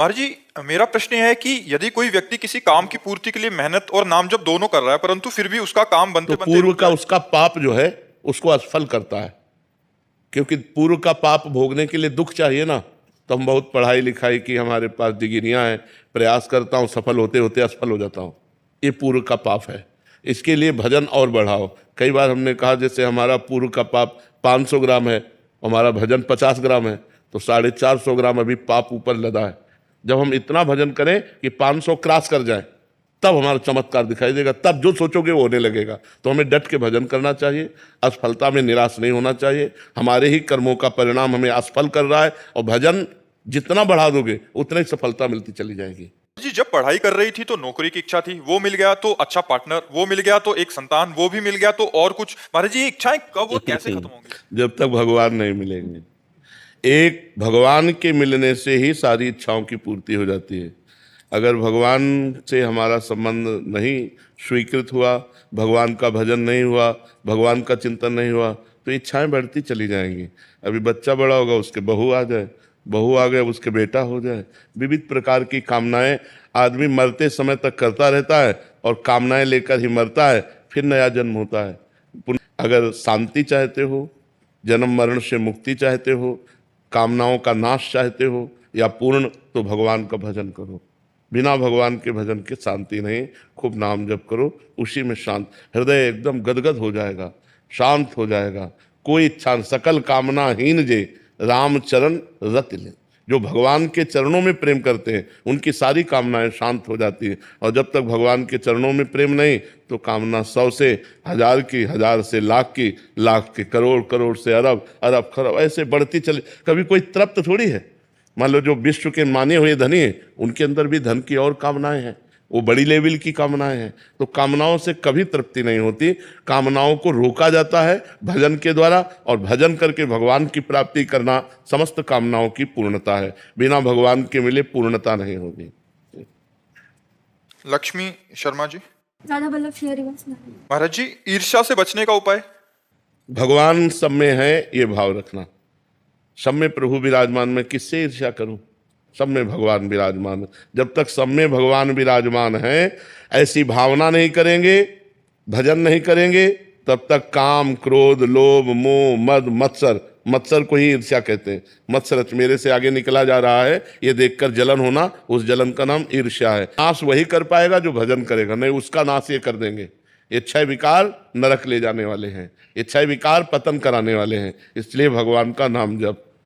महाराज जी, मेरा प्रश्न यह है कि यदि कोई व्यक्ति किसी काम की पूर्ति के लिए मेहनत और नाम जप दोनों कर रहा है, परंतु फिर भी उसका काम बनते तो बनते पूर्व रुक का जाए। उसका पाप जो है उसको असफल करता है, क्योंकि पूर्व का पाप भोगने के लिए दुख चाहिए ना। तो हम बहुत पढ़ाई लिखाई की, हमारे पास डिग्रियां हैं, प्रयास करता हूं, सफल होते होते असफल हो जाता हूं, ये पूर्व का पाप है। इसके लिए भजन और बढ़ाओ। कई बार हमने कहा जैसे हमारा पूर्व का पाप 500 ग्राम है, हमारा भजन 50 ग्राम है, तो 450 ग्राम अभी पाप ऊपर लदा है। जब हम इतना भजन करें कि 500 क्रॉस कर जाए, तब हमारा चमत्कार दिखाई देगा, तब जो सोचोगे वो होने लगेगा। तो हमें डट के भजन करना चाहिए, असफलता में निराश नहीं होना चाहिए। हमारे ही कर्मों का परिणाम हमें असफल कर रहा है, और भजन जितना बढ़ा दोगे उतना ही सफलता मिलती चली जाएगी। जी, जब पढ़ाई कर रही थी तो नौकरी की इच्छा थी, वो मिल गया तो अच्छा पार्टनर, वो मिल गया तो एक संतान, वो भी मिल गया तो और कुछ। महाराज जी, ये इच्छाएं कब और कैसे खत्म होंगी? जब तक भगवान नहीं मिलेंगे। एक भगवान के मिलने से ही सारी इच्छाओं की पूर्ति हो जाती है। अगर भगवान से हमारा संबंध नहीं स्वीकृत हुआ, भगवान का भजन नहीं हुआ, भगवान का चिंतन नहीं हुआ, तो इच्छाएं बढ़ती चली जाएंगी। अभी बच्चा बड़ा होगा, उसके बहू आ जाए, बहू आ गए उसके बेटा हो जाए, विविध प्रकार की कामनाएं आदमी मरते समय तक करता रहता है, और कामनाएं लेकर ही मरता है, फिर नया जन्म होता है। अगर शांति चाहते हो, जन्म मरण से मुक्ति चाहते हो, कामनाओं का नाश चाहते हो या पूर्ण, तो भगवान का भजन करो। बिना भगवान के भजन के शांति नहीं। खूब नाम जप करो, उसी में शांत, हृदय एकदम गदगद हो जाएगा, शांत हो जाएगा। कोई इच्छा, सकल कामनाहीन जे राम चरण रति ले। जो भगवान के चरणों में प्रेम करते हैं उनकी सारी कामनाएं शांत हो जाती हैं। और जब तक भगवान के चरणों में प्रेम नहीं, तो कामना 100 से 1000 की, 1000 से लाख की, लाख के करोड़, करोड़ से अरब, अरब खरब, ऐसे बढ़ती चली। कभी कोई तृप्त थोड़ी है। मान लो जो विश्व के माने हुए धनी हैं, उनके अंदर भी धन की और कामनाएं हैं, वो बड़ी लेवल की कामनाएं हैं। तो कामनाओं से कभी तृप्ति नहीं होती। कामनाओं को रोका जाता है भजन के द्वारा, और भजन करके भगवान की प्राप्ति करना समस्त कामनाओं की पूर्णता है। बिना भगवान के मिले पूर्णता नहीं होगी। लक्ष्मी शर्मा जी। राधा वल्लभ श्रीहरिवंश। महाराज जी, ईर्ष्या से बचने का उपाय? भगवान सब में है, ये भाव रखना। सब में प्रभु विराजमान, में किससे ईर्ष्या करूं? सब में भगवान विराजमान है। जब तक सब में भगवान विराजमान है, ऐसी भावना नहीं करेंगे, भजन नहीं करेंगे, तब तक काम, क्रोध, लोभ, मोह, मद, मत्सर, मत्सर को ही ईर्ष्या कहते हैं। मत्सर, मेरे से आगे निकला जा रहा है, ये देखकर जलन होना, उस जलन का नाम ईर्ष्या है। नाश वही कर पाएगा जो भजन करेगा, नहीं उसका नाश ये कर देंगे। ये क्षय विकार नरक ले जाने वाले हैं, ये क्षय विकार पतन कराने वाले हैं। इसलिए भगवान का नाम जप।